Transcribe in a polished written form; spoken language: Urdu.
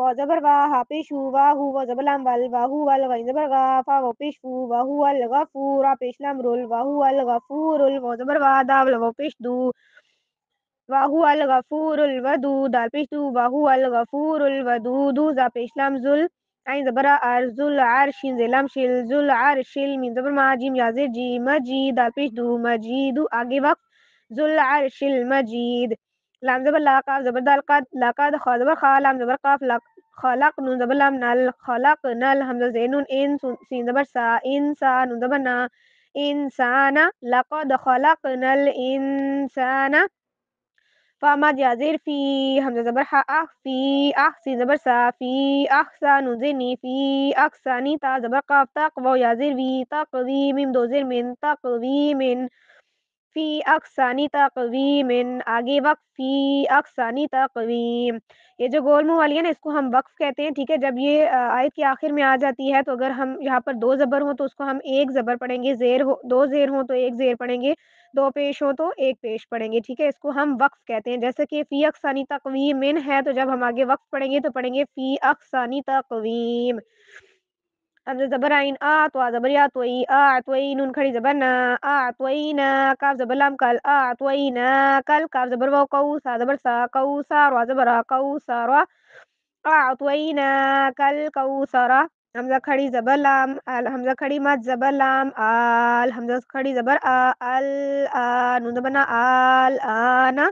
وا زبر وا ہا پیش ہو وا ہو وا زبر لام ول وا ہو ول غین زبر غا فا وا پیش فو وا ہو الغفور را پیش لام رول وا ہو الغفور وا زبر وا دال وا پیش دو وا هو الغفور الودود دال پیش دو وا هو الغفور الودود زا پیش لام زل عین زبر ارزل عرش زلام شل زل عرش میم زبر ما جیم یازر جی مجید دال پیش دو مجید آگے وقت ذل عرش المجید لام زبر لا قاف زبر دال قد لقد خا زبر خا لام زبر قاف خلق نون زبر لام نل خلق نل حمزہ زین ان سین زبر سا انسان نون زبر نا انسان لقد خلقنا الانسان فامد یازر فی حمزہ زبر حا فی سین زبر سا فی احسن نون زینی فی احسنی تا زبر قاف تقوی یازر وی تقوی میم دو زر من تقوی من فی اقسانی تقویم آگے وقف فی اقسانی تقویم. یہ جو گول منہ والی ہے نا اس کو ہم وقف کہتے ہیں. ٹھیک ہے، جب یہ آیت کے آخر میں آ جاتی ہے تو اگر ہم یہاں پر دو زبر ہوں تو اس کو ہم ایک زبر پڑھیں گے، دو زیر ہوں تو ایک زیر پڑھیں گے، دو پیش ہوں تو ایک پیش پڑھیں گے. ٹھیک ہے، اس کو ہم وقف کہتے ہیں. جیسے کہ فی اقسانی تقویم ہے تو جب ہم آگے وقف پڑھیں گے تو پڑھیں گے فی اقسانی تقویم. حمزہ زبر عین تو زبر یا توئی توئی نون کھڑی زبر نا توئینا کاف زبر لام کل توئینا کل کاف زبر واو کو سا زبر سا کو سا را زبر کو سا را توئینا کل کو سرا. حمزہ کھڑی زبر لام حمزہ کھڑی مد زبر لام حمزہ کھڑی زبر ال نون زبر نا آنا